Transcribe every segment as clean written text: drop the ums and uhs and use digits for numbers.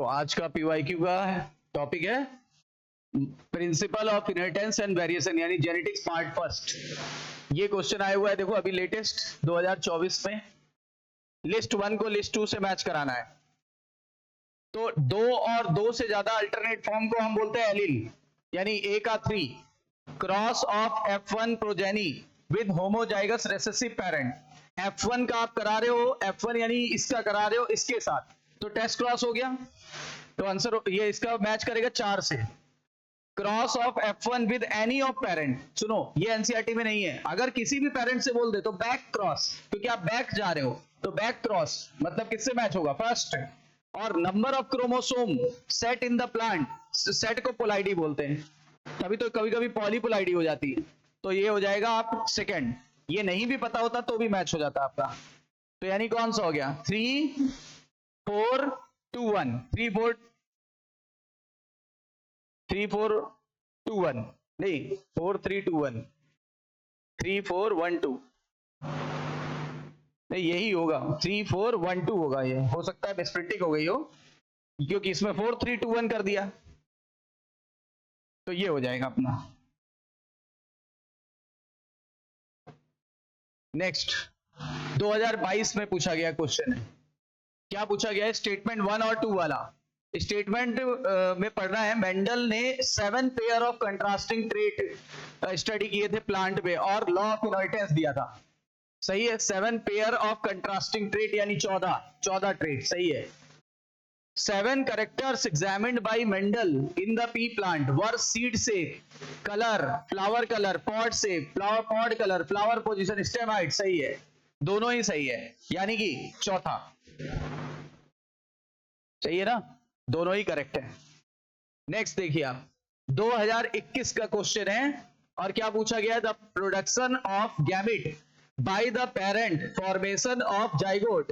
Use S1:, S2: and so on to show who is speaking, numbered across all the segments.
S1: आज का पीवाईक्यू का टॉपिक है principle of inheritance and variation यानी जेनेटिक्स पार्ट फर्स्ट। ये क्वेश्चन आया हुआ है, देखो अभी लेटेस्ट 2024 में। लिस्ट 1 को लिस्ट 2 से मैच कराना है। तो 2 और 2 से ज्यादा अल्टरनेट फॉर्म को हम बोलते हैं एलील, यानी A का 3 cross of F1 progeny with homozygous recessive parent. F1 का आप करा रहे हो, F1 यानी इसका करा रहे हो इसके साथ, तो टेस्ट क्रॉस हो गया। तो आंसर ये इसका मैच करेगा 4 से। Cross of F1 with any of parent, सुनो ये एनसीईआरटी में नहीं है, अगर किसी भी पेरेंट से बोल दे तो बैक क्रॉस, क्योंकि आप बैक जा रहे हो तो बैक क्रॉस मतलब किससे मैच होगा, फर्स्ट। और number of chromosome set in the plant, set को पोलाइडी बोलते हैं, तभी तो कभी कभी पॉलीपोलाइडी हो जाती है, तो ये हो जाएगा आप सेकंड। ये नहीं भी पता होता तो भी मैच हो जाता आपका। तो यानी कौन सा हो गया 3 4 2 1 3 4 2 1 नहीं 4 3 2 1 3 4 1 2 नहीं, यही होगा 3 4 1 2 होगा। ये हो सकता है मिसप्रिंटिंग हो गई हो, क्योंकि इसमें 4 3 2 1 कर दिया, तो ये हो जाएगा अपना। नेक्स्ट 2022 में पूछा गया क्वेश्चन है, क्या पूछा गया है, स्टेटमेंट 1 और 2 वाला। स्टेटमेंट में पढ़ना है, मेंडल ने 7 pair of contrasting trait study किए थे प्लांट में और लॉ ऑफ इनहेरिटेंस दिया था। सही है, 7 पेयर ऑफ कंट्रास्टिंग ट्रेट यानी 14 ट्रेट, सही है। 7 characters examined bye Mendel in the P plant were seed से कलर, फ्लावर कलर, पॉड से, flower pod colour, flower position, stem height, सही है, दोनों ही सही है, यानी कि चौथा सही है ना, दोनों ही करेक्ट है। नेक्स्ट देखिए आप 2021 का क्वेश्चन है, और क्या पूछा गया है, the production of gamete by the parent, formation of zygote,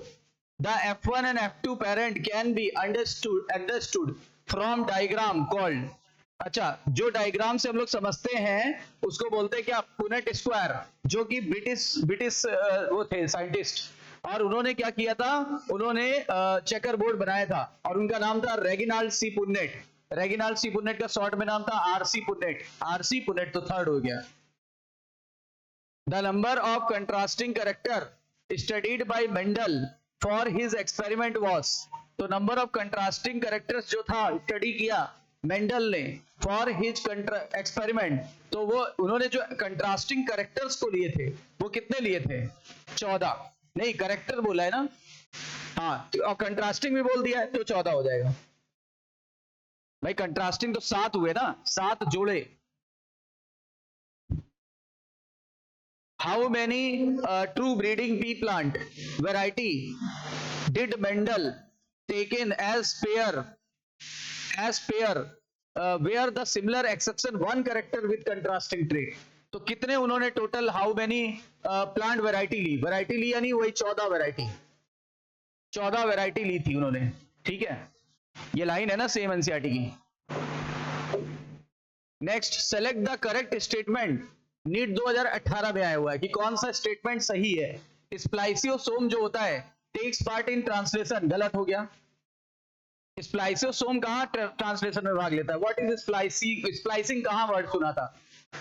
S1: the F1 and F2 parent can be understood from diagram called। अच्छा, जो डायग्राम से हम लोग समझते हैं उसको बोलते हैं क्या, पुनेट स्क्वायर, जो कि ब्रिटिश वो थे साइंटिस्ट, और उन्होंने क्या किया था, उन्होंने चेकर बोर्ड बनाया था और उनका नाम था रेगिनाल्ड सी पुन्नेट। रेगिनाल्ड सी पुन्नेट का शॉर्ट में नाम था आरसी पुन्नेट। आरसी पुन्नेट तो थर्ड हो गया। The number of contrasting character studied by Mendel for his experiment was, तो नंबर ऑफ कंट्रास्टिंग कैरेक्टर्स जो था स्टडी किया मेंडल ने फॉर हिज एक्सपेरिमेंट, तो वो उन्होंने जो कंट्रास्टिंग कैरेक्टर्स को लिए थे वो कितने लिए थे, 14। नहीं, करेक्टर बोला है ना, हाँ, और कंट्रास्टिंग भी बोल दिया है तो 14 हो जाएगा भाई। कंट्रास्टिंग तो 7 हुए ना, 7 जोड़े। How many true breeding pea plant variety did Mendel taken as pair where the similar exception 1 character with contrasting trait. तो कितने उन्होंने total, how many plant variety ली यानी वही 14 वैरायटी ली थी उन्होंने, ठीक है। ये लाइन है ना सेम एनसीईआरटी की। Next, select the correct statement. NEET 2018 में आया हुआ है कि कौन सा स्टेटमेंट सही है। स्प्लाइसियोसोम जो होता है टेक्स पार्ट इन ट्रांसलेशन, गलत हो गया। स्प्लाइसियोसोम कहां ट्रांसलेशन में भाग लेता है, व्हाट इज स्प्लाइसिंग कहां वर्ड सुना था,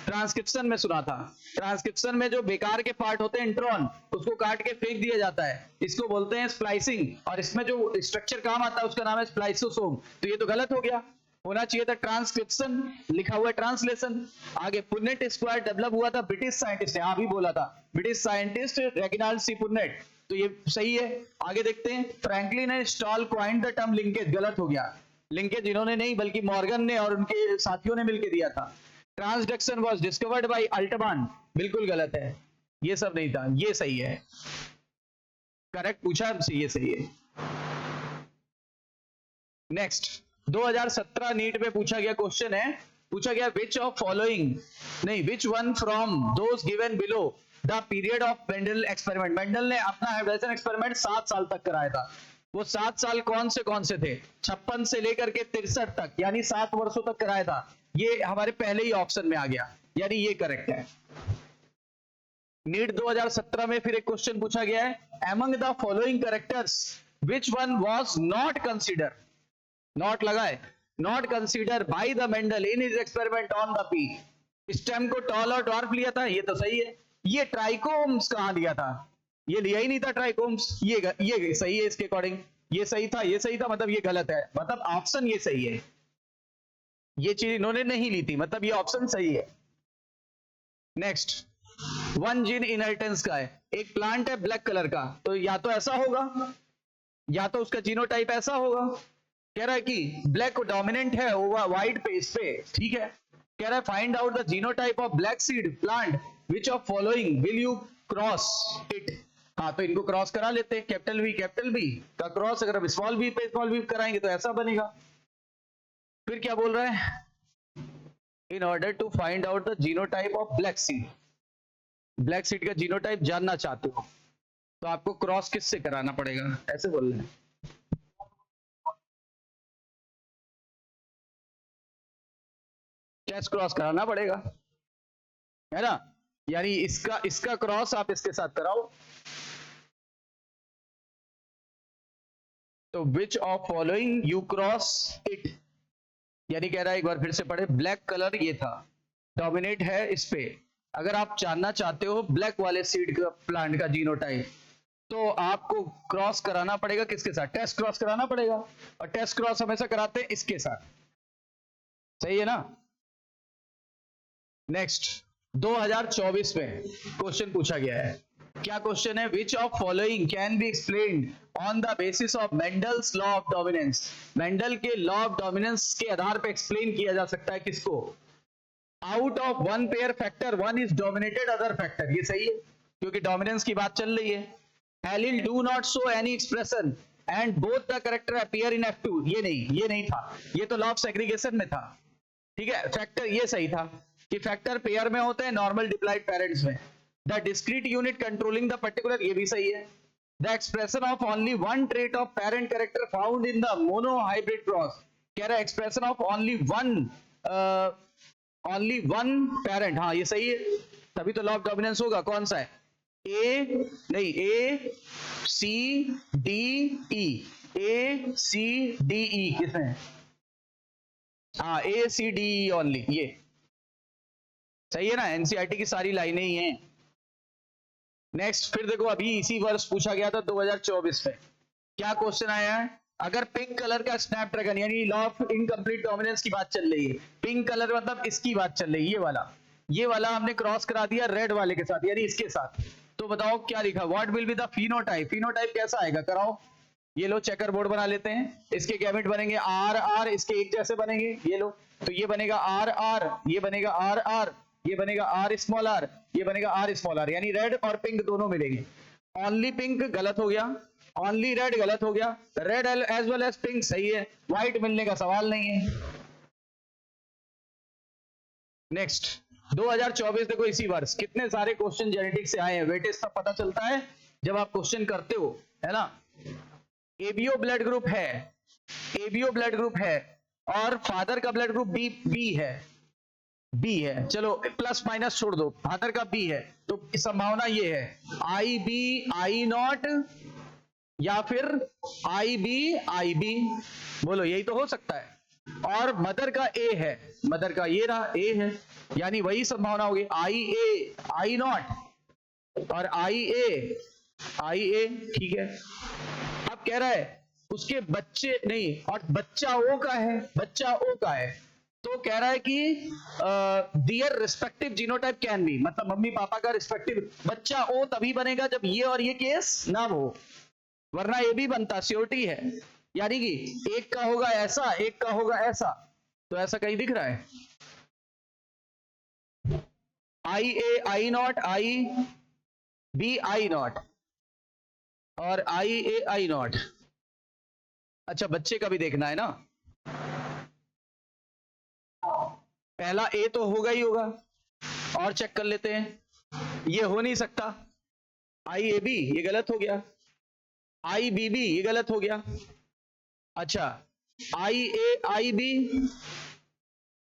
S1: ट्रांसक्रिप्शन में सुना था। ट्रांसक्रिप्शन में जो बेकार के पार्ट होते हैं इंट्रॉन, उसको काट के फेंक दिया जाता है, इसको बोलते हैं स्प्लाइसिंग, और इसमें जो स्ट्रक्चर काम आता है उसका नाम है स्प्लाइसियोसोम। तो ये तो गलत हो गया, होना चाहिए था ट्रांसक्रिप्शन, लिखा हुआ है ट्रांसलेशन। आगे पुन्नेट स्क्वायर डेवलप हुआ था ब्रिटिश साइंटिस्ट ने, हाँ भी बोला था, ब्रिटिश साइंटिस्ट रेगिनाल्ड सी पुन्नेट, तो ये सही है। आगे देखते हैं, फ्रैंकलिन ने stall coined the term linkage, गलत हो गया, लिंकेज इन्होंने नहीं बल्कि मॉर्गन ने और उनके साथियों ने मिलकर दिया था। Transduction was discovered by Altmann, बिल्कुल गलत है, ये सब नहीं था, ये सही है, करेक्ट पूछा हमसे, ये सही है। नेक्स्ट 2017 नीट में पूछा गया क्वेश्चन है, पूछा गया विच ऑफ फॉलोइंग, नहीं which one from those given below the period of Mendel experiment. Mendel ने अपना हाइब्रिडाइजेशन एक्सपेरिमेंट 7 साल तक कराया था, वो 7 साल कौन से थे, 56 से लेकर के 63 तक, यानी 7 वर्षों तक कराया था। ये हमारे पहले ही ऑप्शन में आ गया, यानी ये करेक्ट है। नीट 2017 में फिर एक क्वेश्चन पूछा गया है, among the following characters which one was not consider. Not लगा है, not consider by the Mendel in his experiment on the P. Stem को टॉल और ड्वार्फ लिया था, ये तो सही है। ये ट्राइकोम्स कहां लिया था, ये लिया ही नहीं था ट्राइकोम्स। ये सही है इसके अकॉर्डिंग, ये सही था, ये सही था, मतलब ये गलत है, मतलब ऑप्शन ये सही है। ये चीज इन्होंने नहीं ली थी, मतलब ये ऑप्शन सही है। नेक्स्ट, वन जीन इनहेरिटेंस का है, एक प्लांट है ब्लैक कलर का, तो या तो ऐसा होगा या तो उसका जीनोटाइप ऐसा होगा। कह रहा है कि ब्लैक डोमिनेंट है ओवर व्हाइट पे, इस पे ठीक है। कह रहा है find out the genotype of black seed plant which of following will you cross it. हाँ तो इनको क्रॉस करा लेते हैं, कैपिटल वी का क्रॉस अगर हम स्मॉल वी पे स्मॉल वी कराएंगे तो ऐसा बनेगा। फिर क्या बोल रहा है, in order to find out the genotype of black seed, black seed का जीनोटाइप जानना चाहते हो तो आपको क्रॉस किससे कराना पड़ेगा, ऐसे बोल रहे हैं। टेस्ट क्रॉस कराना पड़ेगा, है ना, यानी इसका क्रॉस आप इसके साथ कराओ। तो विच of following you cross it, यानी कह रहा है एक बार फिर से पढ़े, ब्लैक कलर ये था, डोमिनेट है इस पे, अगर आप जानना चाहते हो ब्लैक वाले सीड का प्लांट का जीनोटाइप तो आपको क्रॉस कराना पड़ेगा किसके साथ, टेस्ट क्रॉस कराना पड़ेगा, और टेस्ट क्रॉस हमेशा कराते हैं इसके साथ, सही है ना। नेक्स्ट 2024 में क्वेश्चन पूछा गया है, क्या क्वेश्चन है, विच of following can be explained on the basis of Mendel's law of dominance. Mendel के लॉ ऑफ डोमिनेंस के आधार पर एक्सप्लेन किया जा सकता है किसको, out of one pair factor one is dominated other factor, ये सही है क्योंकि डोमिनेंस की बात चल रही है। Allele do not show any expression and both the character appear in F2, ये नहीं था, ये तो लॉ ऑफ सेग्रीगेशन में था, ठीक है। फैक्टर ये सही था कि फैक्टर पेयर में होते हैं नॉर्मल डिप्लॉयड पेरेंट्स में। The discrete unit controlling the particular, ये भी सही है। The expression of only one trait of parent character found in the mono hybrid cross, कह रहा है expression of only one parent, हाँ ये सही है, तभी तो लॉ ऑफ डोमिनेंस होगा। कौन सा है, ए सी डी ई किसमें, हाँ ए सी डी ई ओनली, ये सही है ना, एनसीईआरटी की सारी लाइनें ही हैं। नेक्स्ट फिर देखो, अभी इसी वर्ष पूछा गया था 2024 में, क्या क्वेश्चन आया है, अगर पिंक कलर का स्नैपड्रैगन, यानी लॉ ऑफ इनकम्प्लीट डोमिनेंस की बात चल रही है, पिंक कलर मतलब इसकी बात चल रही है, ये वाला हमने क्रॉस करा दिया रेड वाले के साथ, यानी इसके साथ, तो बताओ क्या लिखा, what will be the phenotype, phenotype कैसा आएगा, कराओ। ये लो चेकर बोर्ड बना लेते हैं, इसके गैमेट बनेंगे आर आर, इसके एक जैसे बनेंगे, ये लो, तो ये बनेगा आर आर, ये बनेगा आर आर, ये बनेगा आर स्मॉल आर, ये बनेगा आर स्मॉल आर, यानी रेड और पिंक दोनों मिलेंगे। ओनली पिंक गलत हो गया, ओनली रेड गलत हो गया, red as well as pink सही है, व्हाइट मिलने का सवाल नहीं है। नेक्स्ट 2024 देखो, इसी वर्ष कितने सारे क्वेश्चन जेनेटिक्स से आए हैं, वेटेज सब पता चलता है जब आप क्वेश्चन करते हो, है ना। एबीओ ब्लड ग्रुप है, एबीओ ब्लड ग्रुप है, और फादर का ब्लड ग्रुप बी है, चलो प्लस माइनस छोड़ दो, फादर का बी है, तो संभावना ये है आई बी आई नॉट या फिर आई बी, बोलो यही तो हो सकता है। और मदर का ए है, मदर का ये रहा ए है, यानी वही संभावना होगी आई ए आई नॉट और आई ए, ठीक है। अब कह रहा है उसके बच्चे नहीं, और बच्चा ओ का है, तो कह रहा है कि दियर रिस्पेक्टिव जीनोटाइप कैन बी, मतलब मम्मी पापा का रिस्पेक्टिव बच्चा ओ तभी बनेगा जब ये और ये केस ना हो, वरना ये भी बनता, श्योरिटी है, यानी कि एक का होगा ऐसा, एक का होगा ऐसा, तो ऐसा कहीं दिख रहा है, I A I not, I B I not और आई ए आई नॉट। अच्छा बच्चे का भी देखना है ना, पहला ए तो होगा ही होगा, और चेक कर लेते हैं, ये हो नहीं सकता, आई ए बी ये गलत हो गया, आई बी बी ये गलत हो गया, अच्छा आई ए आई बी,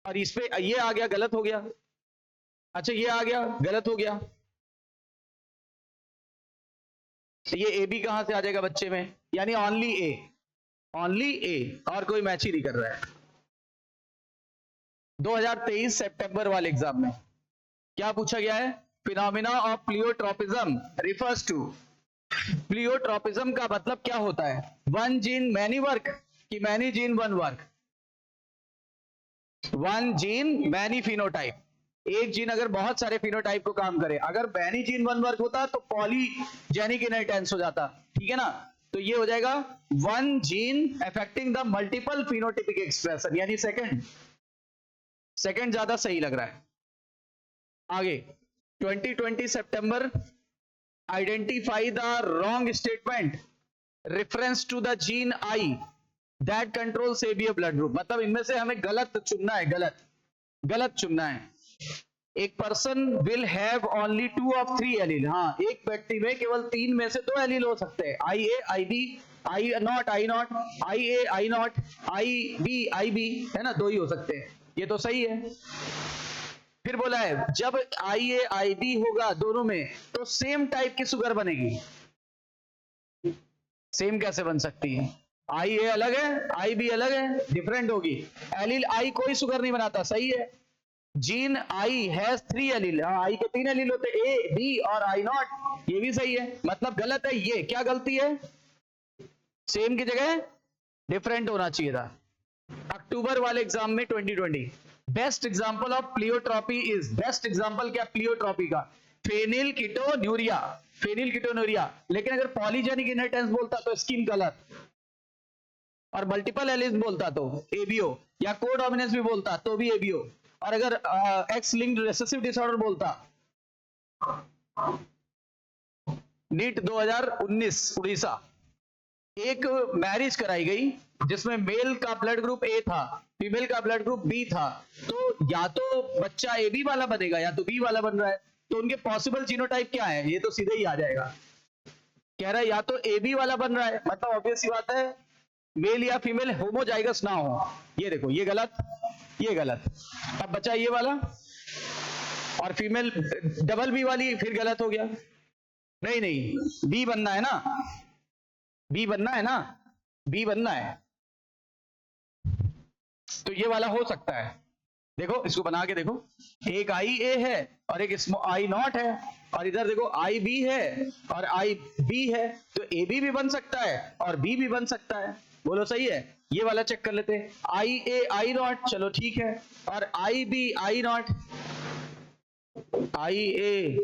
S1: और इस पे ये आ गया गलत हो गया, अच्छा ये आ गया गलत हो गया, ये ए बी कहां से आ जाएगा बच्चे में, यानी ओनली ए, ओनली ए, और कोई मैच ही नहीं कर रहा है। 2023 सितंबर वाले एग्जाम में क्या पूछा गया है? फिनोमिना ऑफ प्लियोट्रोपिज्म रिफर्स टू, प्लियोट्रोपिज्म का मतलब क्या होता है? वन जीन मैनी वर्क कि many gene one work? One gene many phenotype, एक जीन अगर बहुत सारे फिनोटाइप को काम करे। अगर मैनी जीन वन वर्क होता तो पॉलीजेनिक इनहेरिटेंस हो जाता, ठीक है ना? तो ये हो जाएगा one gene affecting the multiple phenotypic expression, यानी सेकंड ज्यादा सही लग रहा है। आगे 2020 सितंबर, identify the wrong statement reference to the gene I that controls ABA blood group. मतलब इनमें से हमें गलत चुनना है, गलत चुनना है। एक person will have only 2 of 3 allele. हाँ, एक व्यक्ति में केवल 3 में से 2 एलील हो सकते हैं, I A I B, I not I not, I A I not, I B, है ना, 2 ही हो सकते हैं। ये तो सही है। फिर बोला है जब आई ए आई बी होगा दोनों में तो सेम टाइप की शुगर बनेगी। सेम कैसे बन सकती है? आई ए अलग है, आई बी अलग है, डिफरेंट होगी। एलील आई कोई शुगर नहीं बनाता, सही है। जीन आई हैज 3 एलील, आई के 3 एलील होते, ए बी और आई नॉट, ये भी सही है। मतलब गलत है ये। क्या गलती है? सेम की जगह डिफरेंट होना चाहिए था। अक्टूबर वाले एग्जाम में 2020, best example of pleiotropy is, best example क्या प्लियोट्रॉपी का? फेनिलकीटोन्यूरिया, फेनिलकीटोन्यूरिया। लेकिन अगर पॉलीजेनिक इनहेरिटेंस बोलता तो स्किन कलर, और मल्टीपल एलिस बोलता तो एबीओ, या कोडोमिनेंस भी बोलता तो भी एबीओ, और अगर एक्स लिंक्ड रिसेसिव डिसऑर्डर बोलता। नीट 2019 उड़ीसा, एक मैरिज कराई गई जिसमें मेल का ब्लड ग्रुप ए था, फीमेल का ब्लड ग्रुप बी था। तो या तो बच्चा ए बी वाला बनेगा या तो बी वाला बन रहा है। तो उनके पॉसिबल जीनोटाइप क्या है? ये तो सीधे ही आ जाएगा। कह रहा है या तो ए बी वाला बन रहा है, मतलब ऑब्वियस सी बात है मेल या फीमेल होमोजाइगस ना हो। ये देखो, ये गलत, ये गलत। अब बचा ये वाला, और फीमेल डबल बी वाली फिर गलत हो गया। नहीं नहीं, बी बनना है ना, बी बनना है ना, बी बनना है। तो ये वाला हो सकता है। देखो इसको बना के देखो, एक आई ए है और एक आई नॉट है, और इधर देखो आई बी है और आई बी है। तो ए बी बन सकता है और बी भी बन सकता है। बोलो सही है? ये वाला चेक कर लेते हैं, आई ए आई नॉट, चलो ठीक है, और आई बी आई नॉट, आई ए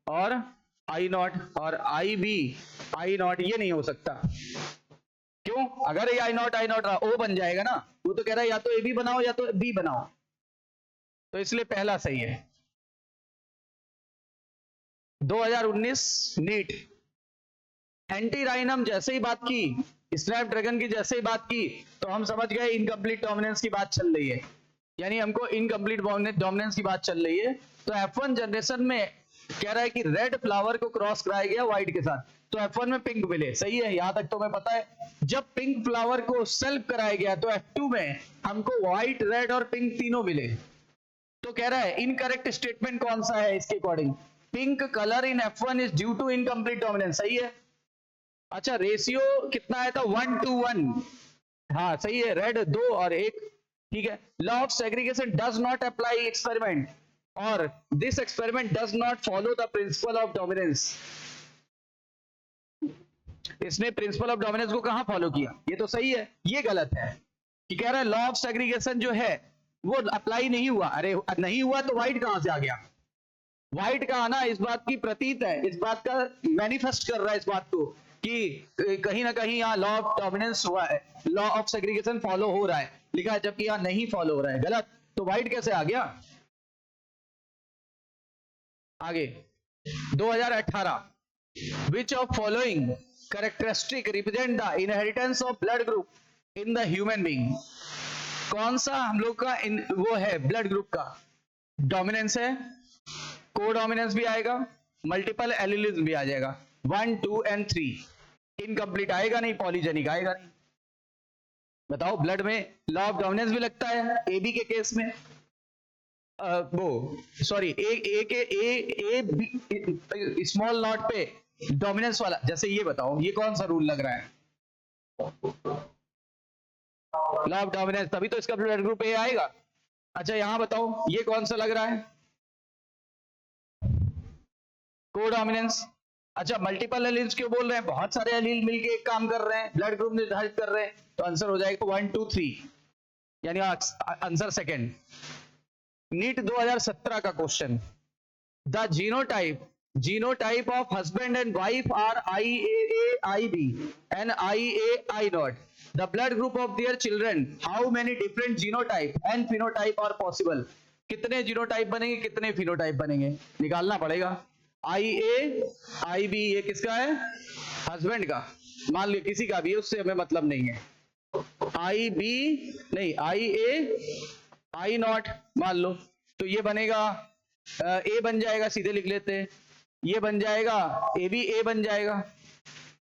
S1: और आई नॉट, और आई बी आई नॉट, ये नहीं हो सकता। क्यों? अगर ये आई नॉट रहा, ओ बन जाएगा ना। वो तो कह रहा है या तो ए बी बनाओ या तो बी बनाओ, तो इसलिए पहला सही है। 2019 नीट, एंटीराइनम जैसे ही बात की, स्नैपड्रैगन की जैसे ही बात की, तो हम समझ गए इनकम्प्लीट डोमिनेंस की बात चल रही है, यानी हमको इनकम्प्लीट डोमिनेंस की बात चल रही है। तो F1 जनरेशन में कह रहा है कि रेड फ्लावर को क्रॉस कराया गया व्हाइट के साथ, तो F1 में पिंक मिले, सही है, यहां तक तो मैं पता है। जब पिंक फ्लावर को सेल्फ कराया गया तो F2 में हमको व्हाइट, रेड और पिंक तीनों मिले। तो कह रहा है इनकरेक्ट स्टेटमेंट कौन सा है इसके according? Pink colour in F1 is due to incomplete dominance, सही है। अच्छा, रेशियो कितना आया था? 1:1, हाँ सही है, रेड 2 और 1, ठीक है। Law of segregation does not apply experiment, और this experiment does not follow the principle of dominance. इसने प्रिंसिपल ऑफ डोमिनेंस को कहां फॉलो किया? ये तो सही है, ये गलत है। कि कह रहा है लॉ ऑफ सेग्रीगेशन जो है वो अप्लाई नहीं हुआ। अरे नहीं हुआ तो व्हाइट कहां से आ गया? व्हाइट का आना इस बात की प्रतीत है, इस बात का मैनिफेस्ट कर रहा है इस बात को कि कहीं ना कहीं यहाँ लॉ ऑफ डोमिनेंस हुआ है, लॉ ऑफ सेग्रीगेशन फॉलो हो रहा है, लिखा है, जबकि यहाँ नहीं फॉलो हो रहा है, गलत। तो व्हाइट कैसे आ गया? आगे 2018, which of following characteristic represent the inheritance of blood group in the human being? कौन सा हम लोग का वो है ब्लड ग्रुप का डोमिनेंस है? कोडोमिनेंस भी आएगा, मल्टीपल एलिलिज्म भी आ जाएगा, 1, 2 and 3। इनकम्प्लीट आएगा नहीं, पॉलीजेनिक आएगा नहीं। बताओ, ब्लड में लॉ ऑफ डोमिनेंस भी लगता है एबी के केस में। वो सॉरी, ए के ए स्मॉल नॉट पे डोमिनेंस वाला। जैसे ये बताओ, ये कौन सा रूल लग रहा है? लॉ ऑफ डोमिनेंस, तभी तो इसका ब्लड ग्रुप ए आएगा। अच्छा यहां बताओ ये कौन सा लग रहा है, कोडोमिनेंस। अच्छा मल्टीपल एलील्स क्यों बोल रहे हैं, बहुत सारे एलील मिलके एक काम कर रहे हैं, ब्लड ग्रुप निर्धारित कर रहे हैं, तो आंसर हो जाएगा 1 2 3, यानी आंसर सेकंड। नीट 2017 का question, the genotype of husband and wife are IAA IB and IA I0, the blood group of their children, how many different genotype and phenotype are possible, कितने genotype बनेंगे कितने phenotype बनेंगे, निकालना पड़ेगा। IA IB ये किसका है, husband का, मान लो किसी का भी है, उससे हमें मतलब नहीं है। IB नहीं, IA I0 मान लो, तो ये बनेगा A बन जाएगा, सीधे लिख लेते हैं, ये बन जाएगा AB A बन जाएगा,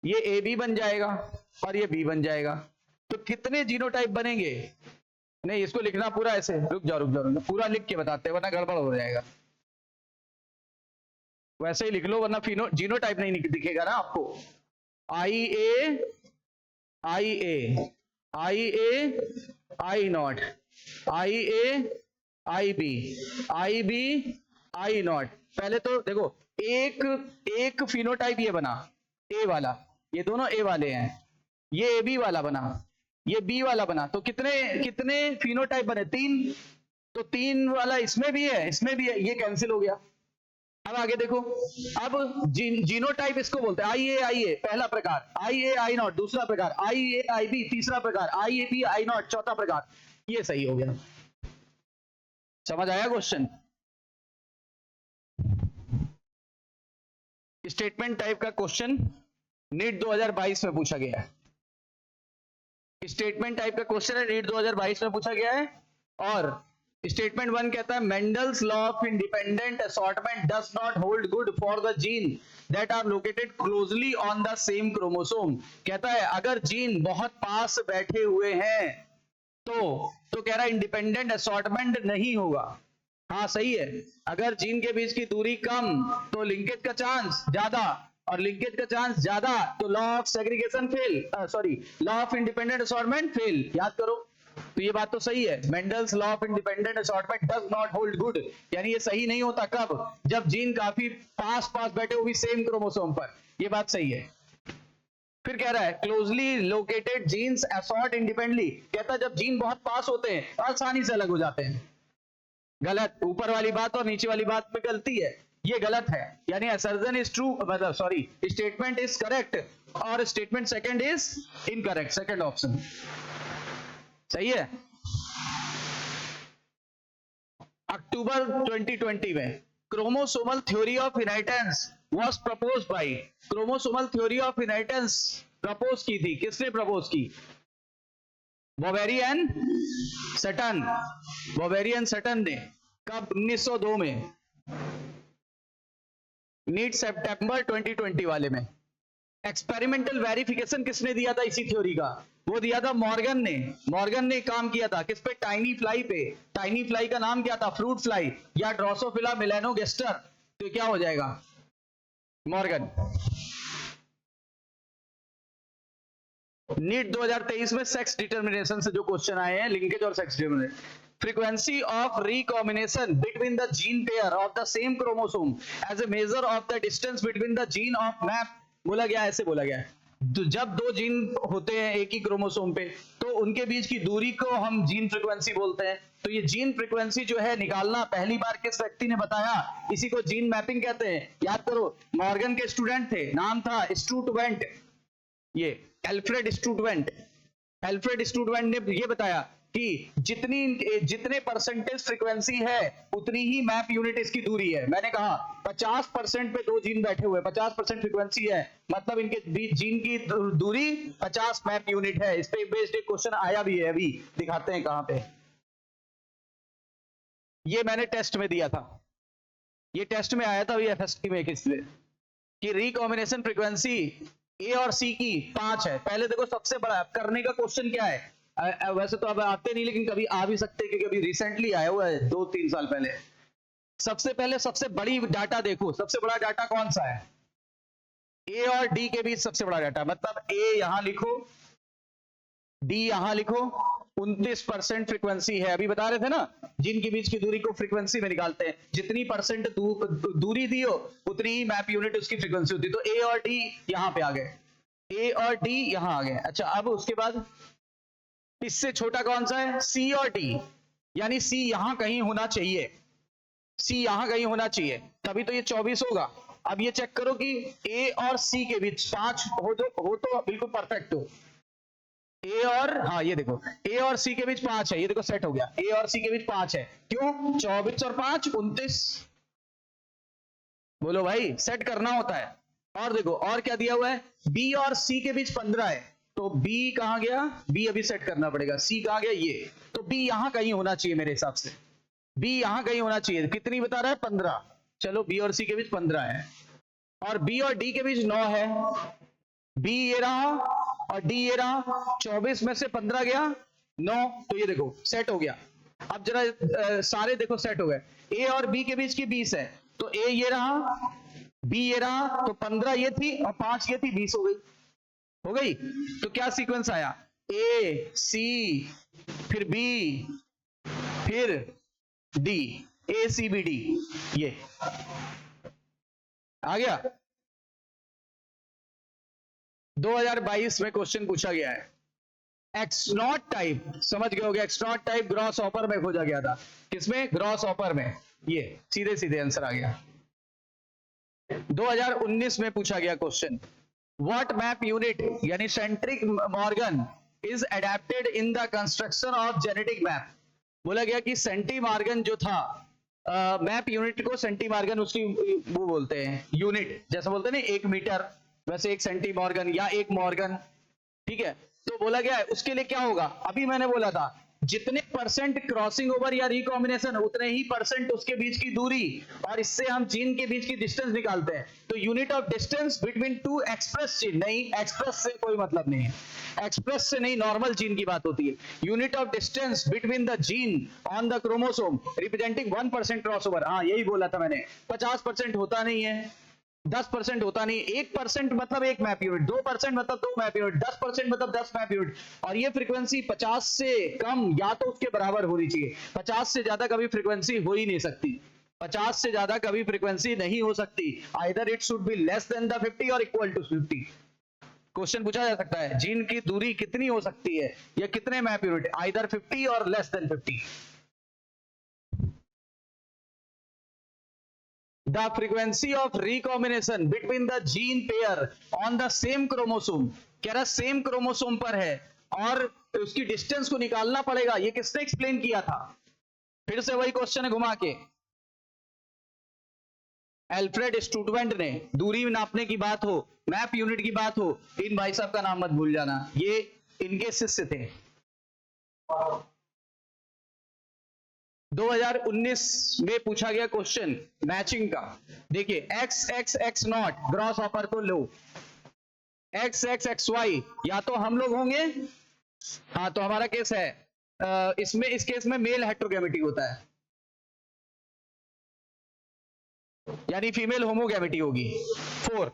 S1: ये AB बन जाएगा और ये B बन जाएगा। तो कितने जीनोटाइप बनेंगे, नहीं इसको लिखना पूरा ऐसे, रुक जाओ पूरा लिख के बताते हैं वरना गड़बड़ हो जाएगा। वैसे ही लिख लो वरना जीनोटाइप नहीं दिखेगा ना आपको। IA IA I0 IA IB IB I0। पहले तो देखो एक फिनोटाइप ये बना A वाला, ये दोनों A वाले हैं, ये AB वाला बना, ये B वाला बना, तो कितने फिनोटाइप बने, 3, तो 3 वाला इसमें भी है इसमें भी है, ये कैंसिल हो गया। अब आगे देखो, अब जीनोटाइप इसको बोलते हैं IA पहला प्रकार, IA I0 दूसरा प्रकार, IA IB तीसरा प्रकार, IAB I0 चौथा प्रकार, ये सही हो गया। समझ आया क्वेश्चन। स्टेटमेंट टाइप का क्वेश्चन नीट 2022 में पूछा गया है, स्टेटमेंट टाइप का क्वेश्चन है, नीट 2022 में पूछा गया है। और स्टेटमेंट 1 कहता है Mendel's law of independent assortment does not hold good for the gene that are located closely on the same chromosome. कहता है अगर जीन बहुत पास बैठे हुए हैं तो कह रहा है इंडिपेंडेंट असॉर्टमेंट नहीं होगा। हाँ सही है, अगर जीन के बीच की दूरी कम तो लिंकेज का चांस ज्यादा, और लिंकेज का चांस ज्यादा तो law of segregation fail, sorry law of independent assortment fail. याद करो, तो ये बात तो सही है, Mendel's law of independent assortment does not hold good, यानी ये सही नहीं होता कब, जब जीन काफी पास बैठे हुए सेम क्रोमोसोम पर, ये बात सही है। फिर कह रहा है closely located genes assort independently, कहता है जब जीन बहुत पास होते हैं आसानी से अलग हो जाते हैं। गलत, ऊपर वाली बात और नीचे वाली बात में गलती है, ये गलत है, यानी असर्जन इज ट्रू, मतलब सॉरी स्टेटमेंट इज करेक्ट और statement second is incorrect, second option सही है। अक्टूबर 2020 में chromosomal theory of inheritance was proposed by, chromosomal theory of inheritance propose की थी, किसने प्रपोज की, बॉवेरी एंड सटन, बॉवेरी एंड सटन ने, कब, 1902 में, नीट सितंबर 2020 वाले में। एक्सपेरिमेंटल वेरिफिकेशन किसने दिया था इसी थ्योरी का, वो दिया था मॉर्गन ने काम किया था किस पे, टाइनी फ्लाई पे। टाइनी फ्लाई का नाम क्या था, फ्रूट फ्लाई या ड्रोसोफिला मेलानोगेस्टर, तो क्या हो जाएगा, मॉर्गन। नीट 2023 में सेक्स डिटर्मिनेशन से जो क्वेश्चन आए हैं, लिंकेज और sex determination, frequency of recombination between the gene pair of the same chromosome as a measure of the distance between the gene of map, बोला गया ऐसे बोला गया है, तो जब दो जीन होते हैं एक ही क्रोमोसोम पे तो उनके बीच की दूरी को हम जीन फ्रीक्वेंसी बोलते हैं। तो ये जीन फ्रीक्वेंसी जो है निकालना पहली बार किस व्यक्ति ने बताया, इसी को जीन मैपिंग कहते हैं। याद करो, मॉर्गन के स्टूडेंट थे, नाम था स्टूटवेंट, ये एल्फ्रेड स्टूटवेंट ने ये बताया कि जितने परसेंटेज फ्रीक्वेंसी है उतनी ही मैप यूनिट इसकी दूरी है। मैंने कहा 50% पे दो जीन बैठे हुए, 50% फ्रीक्वेंसी है, मतलब इनके जीन की दूरी 50 मैप यूनिट है। इस पे बेस्ड एक क्वेश्चन आया भी है, अभी दिखाते हैं कहां पे। ये मैंने टेस्ट में दिया था, ये टेस्ट में आया था अभी एफएसटी में किसमें, कि रिकॉम्बिनेशन फ्रीक्वेंसी ए और सी की 5 है। पहले देखो सबसे बड़ा करने का क्वेश्चन क्या है, वैसे तो अब आते नहीं लेकिन कभी आ भी सकते क्योंकि अभी रिसेंटली आया हुआ है 2-3 साल पहले। सबसे पहले सबसे बड़ी डाटा देखो, सबसे बड़ा डाटा कौन सा है, ए और डी के बीच सबसे बड़ा डाटा, मतलब ए यहां लिखो डी यहां लिखो, 29% फ्रीक्वेंसी है। अभी बता रहे थे ना, जिनके बीच की दूरी को फ्रीक्वेंसी में निकालते हैं, जितनी परसेंट दूरी दी हो उतनी ही मैप यूनिट उसकी फ्रीक्वेंसी होती है। तो ए और डी यहां पे आ गए, ए और डी यहां आ गए। अच्छा, अब उसके बाद इससे छोटा कौन सा है, सी और डी, यानी सी यहां कहीं होना चाहिए, सी यहां कहीं होना चाहिए, तभी तो ये 24 होगा। अब ये चेक करो कि ए और सी के बीच 5 हो तो बिल्कुल परफेक्ट हो। ए और, हाँ ये देखो, ए और सी के बीच 5 है, ये देखो सेट हो गया, ए और सी के बीच 5 है, क्यों, 24 और 5 29। बोलो भाई, सेट करना होता है। और देखो और क्या दिया हुआ है, बी और सी के बीच 15 है, तो बी कहां गया, बी अभी सेट करना पड़ेगा, सी कहां गया ये, तो बी यहां कहीं होना चाहिए मेरे हिसाब से, बी यहां कहीं होना चाहिए। कितनी बता रहा है, 15, चलो बी और सी के बीच 15 है, और बी और डी के बीच 9 है, बी ये रहा और डी ये रहा, 24 में से 15 गया 9, तो ये देखो सेट हो गया। अब जरा सारे देखो सेट हो गए, ए और बी के बीच की 20 है, तो ए ये रहा, बी ये रहा, तो 15 ये थी और 5 ये थी, 20 हो गई, हो गई। तो क्या सीक्वेंस आया, ए सी फिर बी फिर डी, ए सी बी डी, ये आ गया। 2022 में क्वेश्चन पूछा गया है, एक्स नॉट टाइप, समझ गए होगे, एक्स नॉट टाइप ग्रॉस ऑपर में खोजा गया था, किसमें, ग्रॉस ऑपर में, ये सीधे सीधे आंसर आ गया। 2019 में पूछा गया क्वेश्चन, व्हाट मैप यूनिट यानी centric Morgan is adapted in the construction of genetic map. बोला गया कि सेंटी मॉर्गन जो था, मैप यूनिट को सेंटी मॉर्गन उसकी वो बोलते हैं यूनिट, जैसा बोलते हैं ना 1 मीटर, वैसे 1 सेंटी मॉर्गन या 1 मॉर्गन, ठीक है। तो बोला गया है उसके लिए क्या होगा, अभी मैंने बोला था जितने परसेंट क्रॉसिंग ओवर या रिकॉम्बिनेशन उतने ही परसेंट उसके बीच की दूरी, और इससे हम जीन के बीच की डिस्टेंस निकालते हैं। तो unit of distance between 2 express gene, नहीं एक्सप्रेस से कोई मतलब नहीं है, एक्सप्रेस से नहीं, नॉर्मल जीन की बात होती है। Unit of distance between the gene on the chromosome representing 1% cross over, हाँ यही बोला था मैंने, 50% होता नहीं है, 10% होता नहीं, 1% मतलब 1 मैप यूनिट, 2% मतलब 2 मैप यूनिट, 10% मतलब 10 मैप यूनिट, और ये फ्रीक्वेंसी 50 से कम या तो उसके बराबर होनी चाहिए, 50 से ज्यादा कभी फ्रीक्वेंसी हो ही नहीं सकती, 50 से ज्यादा कभी फ्रीक्वेंसी नहीं हो सकती, either it should be less than the 50 और इक्वल टू 50। क्वेश्चन पूछा जा सकता है जीन की दूरी कितनी हो सकती है या कितने मैप यूनिट, आइदर 50 और less than 50। The frequency of recombination between the gene pair on the same chromosome, कह रहा सेम क्रोमोसोम पर है और उसकी डिस्टेंस को निकालना पड़ेगा, ये किसने एक्सप्लेन किया था, फिर से वही क्वेश्चन है घुमा के, एल्फ्रेड स्टूडवेंट ने। दूरी नापने की बात हो, मैप यूनिट की बात हो, इन भाई साहब का नाम मत भूल जाना, ये इनके शिष्य थे। 2019 में पूछा गया क्वेश्चन मैचिंग का, देखिए X X X not grasshopper को लो, एक्स एक्स एक्स वाई या तो हम लोग होंगे, हाँ तो हमारा केस है, इसमें इस केस में मेल हेट्रोगैमेटी होता है, यानी फीमेल होमोगैमेटी होगी। 4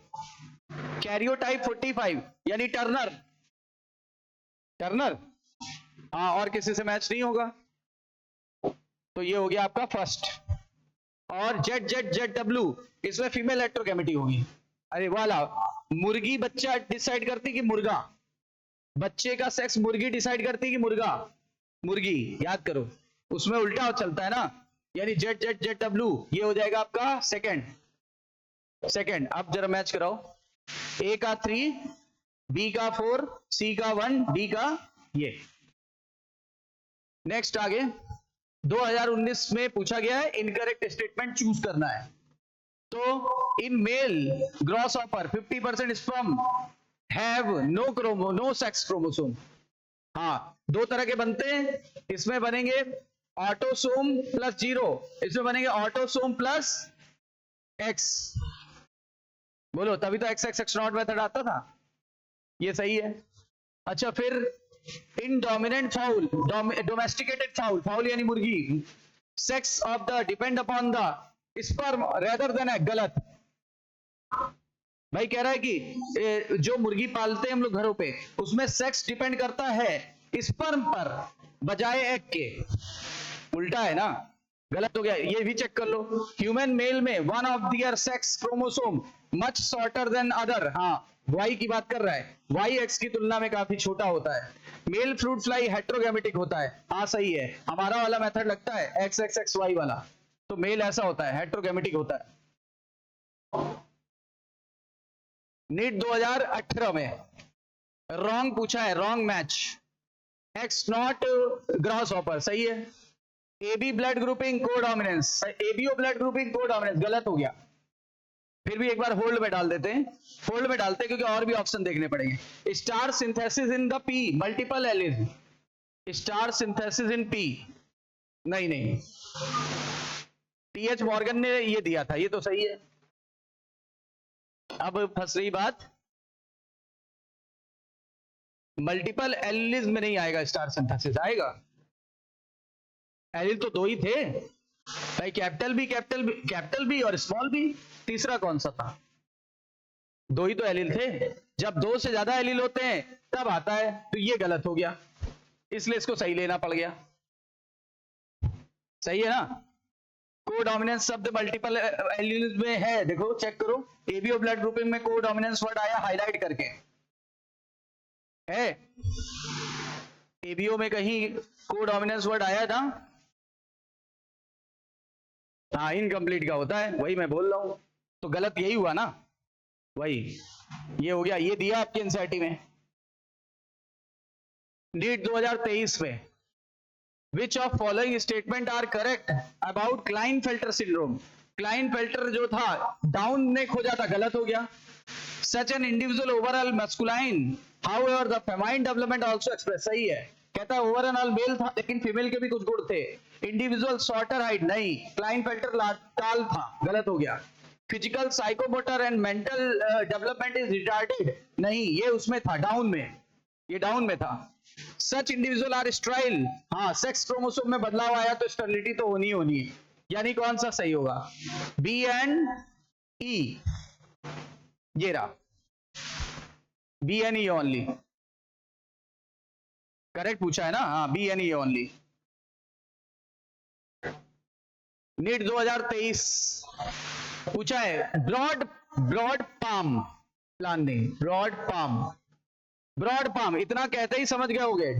S1: कैरियोटाइप 45 यानी टर्नर, टर्नर, हाँ और किसी से मैच नहीं होगा, तो ये हो गया आपका फर्स्ट। और जेड जेड जेड डब्ल्यू, इसमें फीमेल हेट्रोगैमेटी होगी। अरे वाला, मुर्गी बच्चा डिसाइड करती कि मुर्गा, बच्चे का सेक्स मुर्गी डिसाइड करती कि मुर्गा, मुर्गी याद करो, उसमें उल्टा चलता है ना, यानी जेड जेड जेड डब्ल्यू ये हो जाएगा आपका सेकंड। अब जरा मैच कराओ, ए का 3, बी का 4, सी का 1, डी का ये। नेक्स्ट आगे 2019 में पूछा गया है इनकरेक्ट स्टेटमेंट चूज करना है। तो in male grasshopper 50% sperm have no sex chromosome. हाँ, 2 तरह के बनते हैं, इसमें बनेंगे ऑटोसोम प्लस 0, इसमें बनेंगे ऑटोसोम प्लस एक्स। बोलो, तभी तो X X X not method आता था, ये सही है। अच्छा, फिर in dominant fowl, domesticated fowl, fowl यानी मुर्गी, sex of the depend upon the sperm rather than egg, गलत। भाई कह रहा है कि जो मुर्गी पालते हैं हम लोग घरों पे, उसमें सेक्स डिपेंड करता है स्पर्म पर बजाय एग के। उल्टा है ना, गलत हो गया, ये भी चेक कर लो। ह्यूमन मेल में one of their sex chromosome much shorter than other, हाँ वाई की बात कर रहा है, वाई एक्स की तुलना में काफी छोटा होता है। मेल फ्रूट फ्लाई हेट्रोगैमेटिक होता है, हाँ सही है, हमारा वाला मेथड लगता है एक्स एक्स एक्स वाई वाला, तो मेल ऐसा होता है, हेट्रोगैमेटिक होता है। नीट 2018 में रॉन्ग पूछा है, wrong match, X not grasshopper, सही है। AB blood grouping codominance, ABO blood grouping codominance गलत हो गया। फिर भी एक बार होल्ड में डाल देते हैं, होल्ड में डालते हैं क्योंकि और भी ऑप्शन देखने पड़ेंगे। Star synthesis in the P multiple alleles, star synthesis in P, नहीं नहीं, टीएच मॉर्गन ने ये दिया था, ये तो सही है। अब फंस रही बात, मल्टीपल एलिज में नहीं आएगा स्टार सिंथेसिस, आएगा एलिल तो दो ही थे भाई, कैपिटल बी और स्मॉल बी, तीसरा कौन सा था? दो ही तो एलिल थे, जब दो से ज्यादा एलिल होते हैं तब आता है, तो ये गलत हो गया, इसलिए इसको सही लेना पड़ गया। सही है ना, कोडोमिनेंस शब्द मल्टीपल एलिल में है, देखो चेक करो, एबीओ ब्लड ग्रुपिंग में कोडोमिनेंस वर्ड आया हाईलाइट करके, है एबीओ में कहीं कोडोमिनेंस वर्ड आया था? हाँ इनकम्प्लीट का होता है, वही मैं बोल रहा हूं, तो गलत यही हुआ ना, वही ये हो गया, ये दिया आपके एनसीईआरटी में। नीट 2023 में which of following statement are correct about Klinefelter syndrome, Klinefelter जो था डाउन नेक हो जाता, गलत हो गया। Such an individual overall masculine however the feminine development also express, सही है, कहता है ओवरऑल मेल था लेकिन फीमेल के भी कुछ गुण थे। इंडिविजुअल शॉर्टर हाइट, नहीं, क्लाइनफेल्टर टाल था, गलत हो गया। Physical psychomotor and mental development is retarded, नहीं, ये उसमें था डाउन में, ये डाउन में था। सच इंडिविजुअल आर स्ट्राइल, हाँ सेक्स क्रोमोसोम में बदलाव आया तो स्टेरिलिटी तो होनी होनी है, यानी कौन सा सही होगा? बी एंड ई, ये रहा B N E only, correct पूछा है ना, हाँ B N E only. NEET 2023 पूछा है broad palm planning, broad palm इतना कहते ही समझ गए होगे,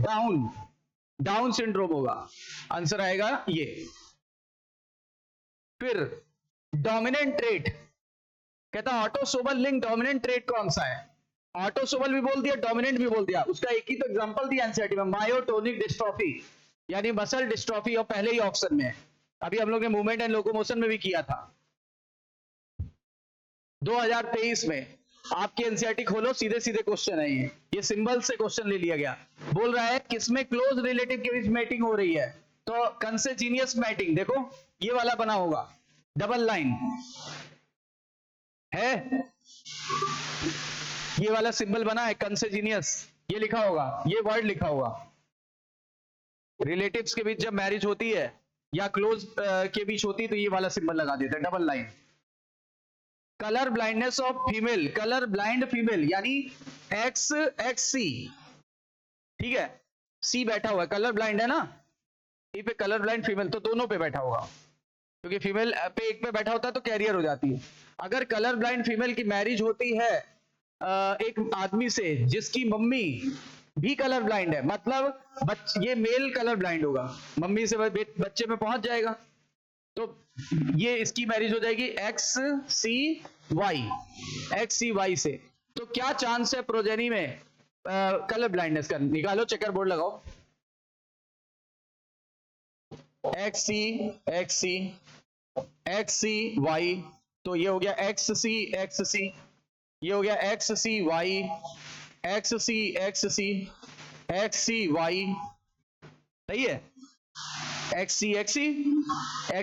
S1: डाउन सिंड्रोम होगा, आंसर आएगा ये। फिर डोमिनेंट ट्रेट, कहता ऑटोसोमल लिंक डोमिनेंट ट्रेट कौन सा है? ऑटोसोमल भी बोल दिया, डोमिनेंट भी बोल दिया, उसका एक ही तो एग्जांपल दिया एनसीईआरटी में, मायोटोनिक डिस्ट्रॉफी यानी मसल डिस्ट्रॉफी, और पहले ही ऑप्शन में है, अभी हम लोग ने मूवमेंट एंड लोकोमोशन में भी किया था। 2023 में आपके एनसीईआरटी खोलो, सीधे सीधे क्वेश्चन है, ये सिंबल से क्वेश्चन ले लिया गया। बोल रहा है किसमें क्लोज रिलेटिव के बीच मैटिंग हो रही है, तो कंसेजीनियस मैटिंग, देखो ये वाला बना होगा, डबल लाइन है, ये वाला सिंबल बना है कंसेजीनियस, ये लिखा होगा, ये वर्ड लिखा होगा। रिलेटिव्स के बीच जब मैरिज होती है या क्लोज के बीच होती है तो ये वाला सिंबल लगा देते हैं, double line. Colour blindness of female, colour blind female यानी एक्स सी, ठीक है, सी बैठा हुआ है, कलर ब्लाइंड है ना, ई पे कलर ब्लाइंड फीमेल, तो दोनों पे बैठा होगा, क्योंकि फीमेल पे एक पे बैठा होता है तो कैरियर हो जाती है। अगर कलर ब्लाइंड फीमेल की मैरिज होती है एक आदमी से जिसकी मम्मी भी कलर ब्लाइंड है, मतलब ये मेल कलर ब्लाइंड होगा, मम्मी से बच्चे में पहुंच जाएगा, तो ये इसकी मैरिज हो जाएगी एक्स सी वाई से, तो क्या चांस है प्रोजेनी में कलर ब्लाइंडनेस का? निकालो, चेकर बोर्ड लगाओ, एक्स सी वाई, तो ये हो गया एक्स सी, ये हो गया एक्स सी वाई सही है, एक्स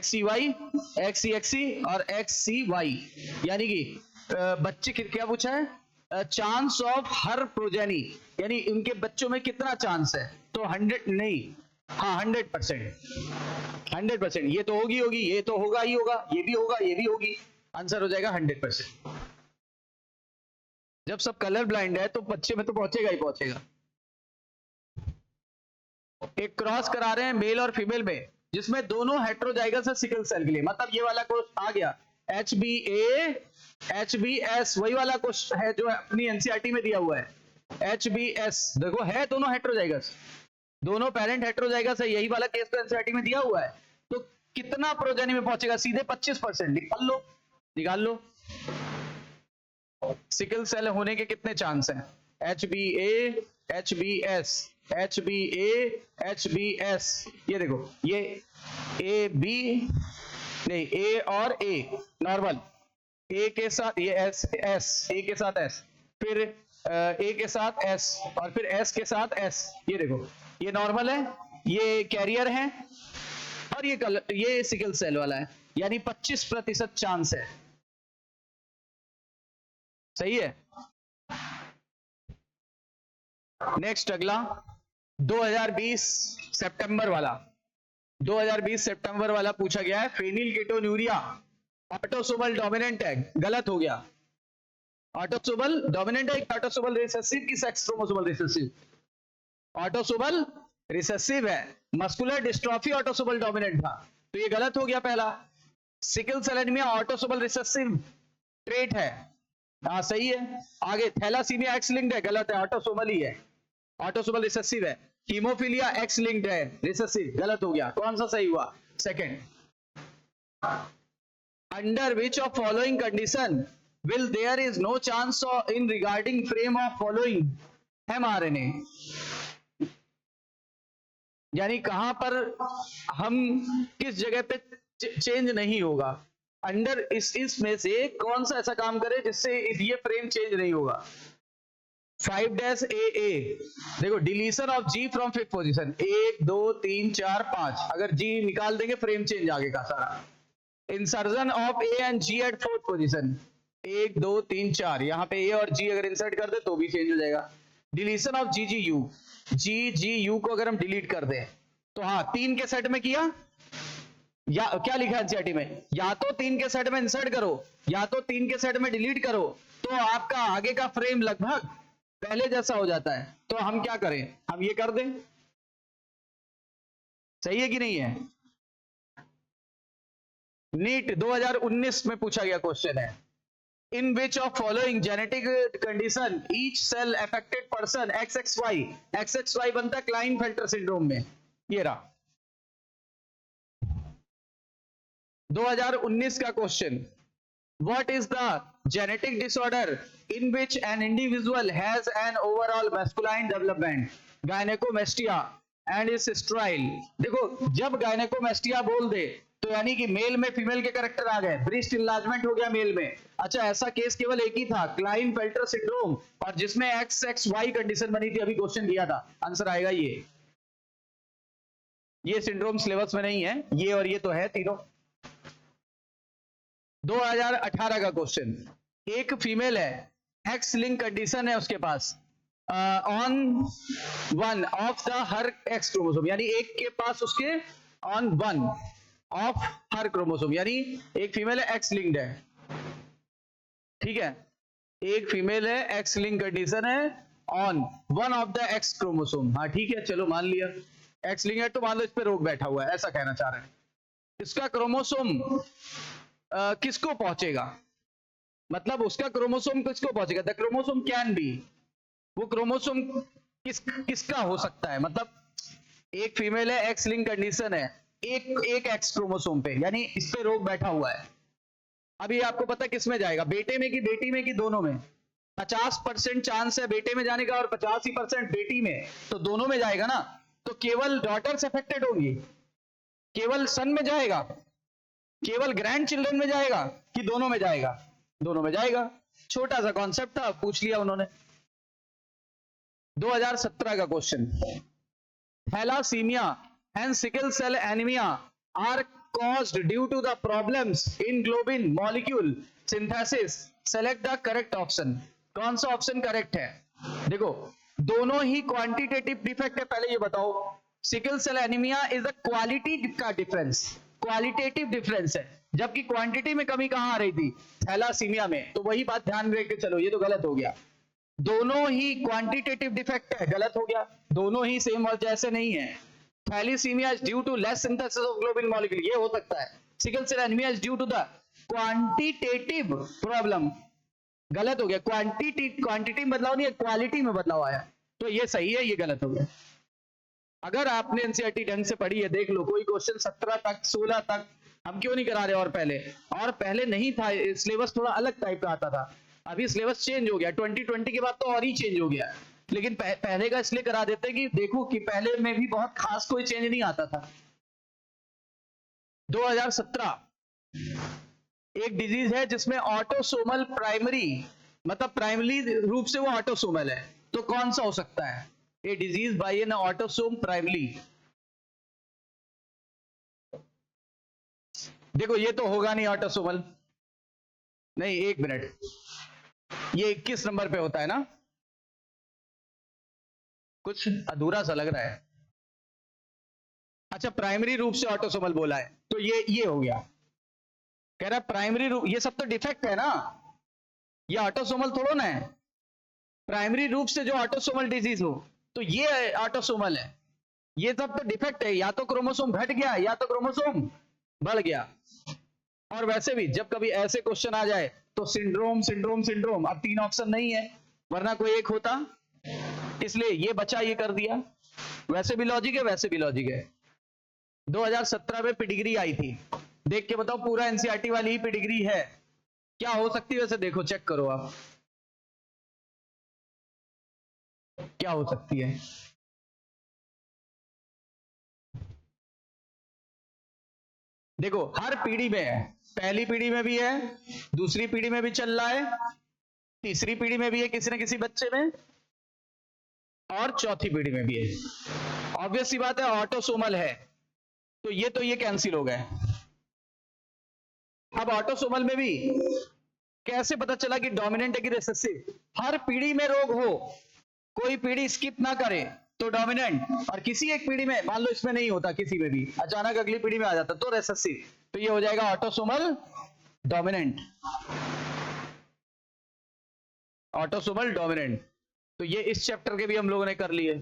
S1: सी वाई और एक्स सी वाई, यानी कि बच्चे क्या पूछा है, चांस ऑफ हर प्रोजेनी, यानी उनके बच्चों में कितना चांस है, तो 100 नहीं, हाँ 100%, ये तो होगी, ये तो होगा ही होगा, ये भी होगा, ये भी होगी, आंसर हो जाएगा 100%। जब सब कलर ब्लाइंड है तो बच्चे में तो पहुंचेगा ही पहुंचेगा। एक क्रॉस करा रहे हैं मेल और फीमेल में, जिसमें दोनों हेट्रोजाइगस है सिकल सेल के लिए, मतलब ये वाला क्वेश्चन आ गया HbA HbS, वही वाला क्वेश्चन है जो अपनी एनसीईआरटी में दिया हुआ है। HbS देखो है दोनों हेट्रोजाइगस, दोनों पेरेंट हेट्रोजाइगस है, यही वाला केस तो एनसीईआरटी में दिया हुआ है। तो कितना प्रोजेनी में पहुंचेगा? सीधे 25%। निकाल लो सिकल सेल होने के कितने चांस हैं। HbA HbS HbA HbS, ये देखो ये AB नहीं, A और A नॉर्मल, A के साथ ये S A के साथ S, फिर A के साथ S और फिर S के साथ S, ये देखो ये नॉर्मल है, ये कैरियर है और ये सिकल सेल वाला है, यानी 25% चांस है। सही है। नेक्स्ट अगला 2020 सितंबर वाला, 2020 सितंबर वाला पूछा गया है, फेनिलकेटोन्यूरिया ऑटोसोमल डोमिनेंट है, गलत हो गया। ऑटोसोमल डोमिनेंट है, ऑटोसोमल रिसेसिव की sex chromosomal recessive? Autosomal recessive है, मस्कुलर डिस्ट्रॉफी ऑटोसोमल डोमिनेंट था, तो ये गलत हो गया पहला। Sickle cell anaemia autosomal recessive trait है, हाँ सही है। आगे थैलासीमिया एक्स लिंक्ड है, गलत है, ऑटोसोमल ही है, ऑटोसोमल रिसेसिव है। हीमोफीलिया एक्स लिंक्ड है, रिसेसिव, गलत हो गया। कौन सा सही हुआ? Second. Under which of following condition will there is no chance in regarding frame of following mRNA, यानी कहां पर हम किस जगह पे चेंज नहीं होगा, अंडर इसमें से कौन सा ऐसा काम करे जिससे ये फ्रेम चेंज नहीं होगा। 5-AA देखो, deletion of G from 5th position, 1 2 3 4 5, अगर G निकाल देंगे फ्रेम चेंज आगे का सारा। Insertion of A and G at 4th position, 1 2 3 4, यहाँ पे A और G अगर इंसर्ट कर दे तो भी चेंज हो जाएगा। डिलीशन ऑफ GGU को अगर हम डिलीट कर दें तो हाँ 3 के सेट में किया, या क्या लिखा है एनसीईआरटी में, या तो 3 के सेट में इंसर्ट करो या तो 3 के सेट में डिलीट करो, तो आपका आगे का फ्रेम लगभग पहले जैसा हो जाता है। तो हम क्या करें, हम ये कर दें। सही है कि नहीं है? नीट 2019 में पूछा गया क्वेश्चन है, in which of following genetic condition each cell affected person XXY बनता है क्लाइनफेल्टर सिंड्रोम में, ये रहा 2019 का question. What is the genetic disorder in which an individual has an overall masculine development? Gynecomastia and is sterile। देखो जब gynecomastia बोल दे तो यानी कि मेल में फीमेल के करेक्टर आ गए, ब्रेस्ट इनलार्जमेंट हो गया मेल में। अच्छा ऐसा केस केवल एक ही था, क्लाइनफेल्टर सिंड्रोम, और जिसमें XXY कंडीशन बनी थी, अभी क्वेश्चन दिया था, आंसर आएगा ये सिंड्रोम सिलेबस में नहीं है, ये और ये तो है तीनों। 2018 का क्वेश्चन, एक फीमेल है, एक्स लिंक कंडीशन है उसके pass on one of the her x chromosome, यानी एक के पास उसके on one of her chromosome, यानी एक फीमेल है एक्स लिंक्ड है, ठीक है, एक फीमेल है एक्स लिंक कंडीशन है on one of the x chromosome. हाँ ठीक है, चलो मान लिया एक्स लिंक है, तो मान लो इस पे रोग बैठा हुआ है, ऐसा कहना चाह रहे हैं। इसका क्रोमोसोम किसको पहुंचेगा, मतलब उसका क्रोमोसोम किसको पहुंचेगा, द क्रोमोसोम कैन बी, वो क्रोमोसोम किसका हो सकता है, मतलब एक फीमेल है एक्स लिंक कंडीशन है, एक एक्स क्रोमोसोम पे, यानी इस पे रोग बैठा हुआ है। अभी आपको पता किस में जाएगा, बेटे में कि बेटी में कि दोनों में? 50% चांस है बेटे में जाने का और 50% बेटी में, तो दोनों में जाएगा ना, तो केवल डॉटर्स अफेक्टेड होंगी, केवल सन में जाएगा, केवल ग्रैंड चिल्ड्रन में जाएगा कि दोनों में जाएगा? दोनों में जाएगा। छोटा सा कॉन्सेप्ट था, पूछ लिया उन्होंने। 2017 का question, thalassaemia and sickle cell anaemia are caused due to the problems in globin molecule synthesis, select the correct option। कौन सा ऑप्शन करेक्ट है? देखो दोनों ही क्वांटिटेटिव डिफेक्ट है, पहले ये बताओ। Sickle cell anaemia is the quality का डिफरेंस, क्वालिटेटिव डिफरेंस है, जबकि क्वांटिटी में कमी कहां आ रही थी? थैलासीमिया में। तो वही बात ध्यान रख के चलो, ये तो गलत हो गया। दोनों ही क्वांटिटेटिव डिफेक्ट है, गलत हो गया। दोनों ही सेम और जैसे नहीं है, thalassaemia is due to less synthesis of globin molecule, ये हो सकता है। Sickle cell anaemia is due to the quantitative problem, गलत हो गया, क्वांटिटी में बदलाव नहीं है, क्वालिटी में बदलाव आया, तो ये सही है, ये गलत हो गया। अगर आपने एनसीईआरटी ढंग से पढ़ी है, देख लो कोई क्वेश्चन 17 तक 16 तक हम क्यों नहीं करा रहे, और पहले नहीं था, सिलेबस थोड़ा अलग टाइप का आता था, अभी सिलेबस चेंज हो गया, 2020 के बाद तो और ही चेंज हो गया, लेकिन पहले का इसलिए करा देते कि देखो कि पहले में भी बहुत खास कोई चेंज नहीं आता था। 2017 एक डिजीज है जिसमें ऑटोसोमल प्राइमरी, मतलब प्राइमरी रूप से वो ऑटोसोमल है, तो कौन सा हो सकता है? A disease by an autosome primary. देखो ये तो होगा नहीं ऑटोसोमल, नहीं, एक मिनट, ये 21 नंबर पे होता है ना, कुछ अधूरा सा लग रहा है। अच्छा, प्राइमरी रूप से ऑटोसोमल बोला है, तो ये हो गया, कह रहा प्राइमरी रूप, ये सब तो डिफेक्ट है ना, ये ऑटोसोमल थोड़ा ना है, प्राइमरी रूप से जो ऑटोसोमल डिजीज हो तो ये ऑटोसोमल है, ये सब तो डिफेक्ट है, या तो क्रोमोसोम घट गया या तो क्रोमोसोम बढ़ गया। और वैसे भी जब कभी ऐसे क्वेश्चन आ जाए तो सिंड्रोम सिंड्रोम सिंड्रोम, अब 3 ऑप्शन नहीं है, वरना कोई एक होता, इसलिए ये बचा, ये कर दिया, वैसे भी लॉजिक है, वैसे भी लॉजिक है। 2017 में पिडिग्री आई थी, देख के बताओ, पूरा एनसीईआरटी वाली ही पिडिग्री है, क्या हो सकती है वैसे, देखो चेक करो आप, क्या हो सकती है। देखो हर पीढ़ी में है, पहली पीढ़ी में भी है, दूसरी पीढ़ी में भी चल रहा है, तीसरी पीढ़ी में भी है किसी न किसी बच्चे में, और चौथी पीढ़ी में भी है। ऑब्वियस सी बात है, ऑटोसोमल है, तो ये कैंसिल हो गए। अब ऑटोसोमल में भी कैसे पता चला कि डोमिनेंट है कि रिसेसिव? हर पीढ़ी में रोग हो, कोई पीढ़ी स्किप ना करे तो डोमिनेंट, और किसी एक पीढ़ी में, मान लो इसमें नहीं होता, किसी में भी अचानक अगली पीढ़ी में आ जाता तो रिसेसिव, तो ये हो जाएगा ऑटोसोमल डोमिनेंट, ऑटोसोमल डोमिनेंट। तो ये इस चैप्टर के भी हम लोगों ने कर लिए।